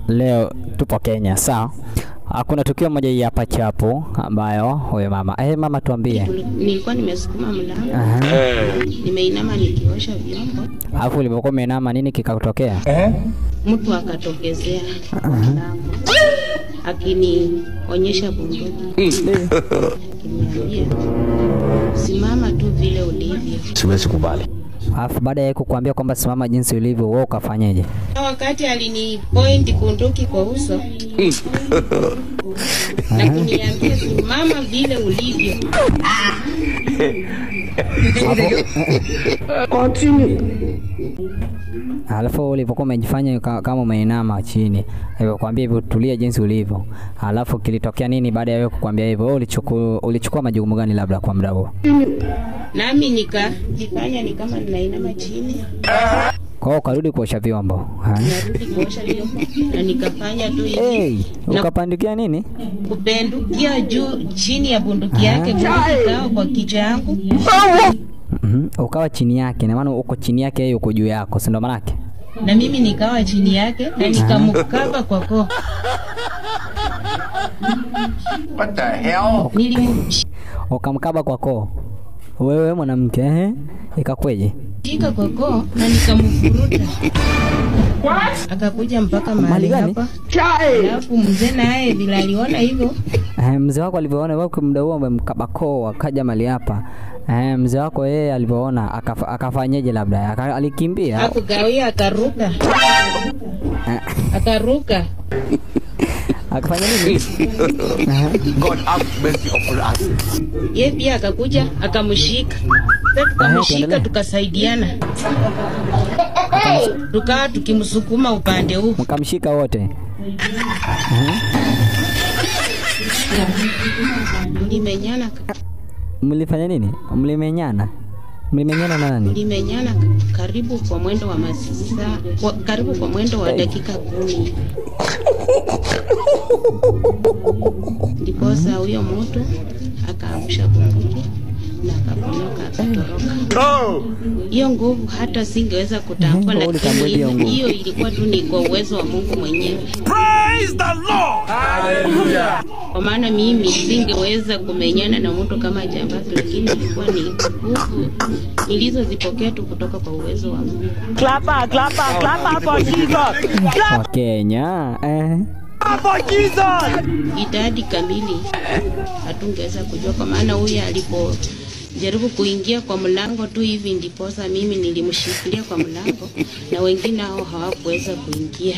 Leo tupo Kenya, sawa? Kuna tukio moja hii hapa chapo ambayo wewe mama. Mama tuambie. Nilikuwa nimesukuma mlango. Nimeinama nikiosha vyombo. Alafu ulipokuwa umeinama nini kikatokea? Mtu akatokezea mlango. Akinionyesha bunduki. Akiniambia simama tu vile ulivyo. Siwezi kubali. Alafu baada ya kukuambia kwamba simama jinsi ulivyo, wewe ukafanyaje? Wakati alini point bunduki kwa uso na kuniambia simama vile ulivyo. Continue. Alafu ulipokuwa umejifanya kama umeinama chini, alikwambia hivyo tulia jinsi ulivyo. Alafu kilitokea nini baada ya wewe kukwambia hivyo? Wewe ulichukua majukumu gani labda kwa muda huo? Nami nikajifanya ni kama ninainama chini. Kwa hiyo ukarudi kuosha vyombo. Narudi kuosha vyombo na nikafanya tu hivi. Ukapandikia nini? Kupendukia juu chini ya bunduki yake, bunduki kao kwa kichwa yangu. Ukawa chini yake, na maana uko chini yake, yeye uko juu yako, si ndo maana yake? Na mimi nikawa chini yake na nikamkaba kwa koo. What the hell? Ukamkaba kwa koo. Wewe mwanamke, ikakweje? Shika kwa koo na nikamfuruta. What? Akakuja mpaka mahali hapa. Alafu mzee naye bila aliona hivyo. Mzee wako alivyoona wewe muda huo umemkaba koo, akaja mahali hapa. Mzee wako yeye alivyoona akafanyaje labda? Alikimbia? Hakugawia, akaruka. Akaruka. Akafanya nini? God have mercy upon us. Yeye pia akakuja akamshika. Tukamshika tukasaidiana. Tukawa tukimsukuma upande huu. Mkamshika wote. Mlimenyana. Mlifanya nini? Mlimenyana? Mlimenyana na nani? Mlimenyana karibu kwa mwendo wa karibu kwa mwendo wa dakika 10. Ndiposa huyo mtu akaamsha bunduki na akaponyoka akatoroka. Hiyo nguvu hata singeweza kutambua, lakini hiyo ilikuwa tu ni kwa uwezo wa Mungu mwenyewe. Praise the Lord. Hallelujah. Kwa maana mimi singeweza kumenyana na mtu kama jambazi, lakini ilikuwa ni nguvu nilizozipokea tu kutoka kwa uwezo wa Mungu. Clap for Jesus. Kwa Kenya. For Jesus. Idadi kamili hatungeweza kujua, kwa maana huyu alipojaribu kuingia kwa mlango tu hivi ndiposa mimi nilimshikilia kwa mlango na wengine hao hawakuweza kuingia.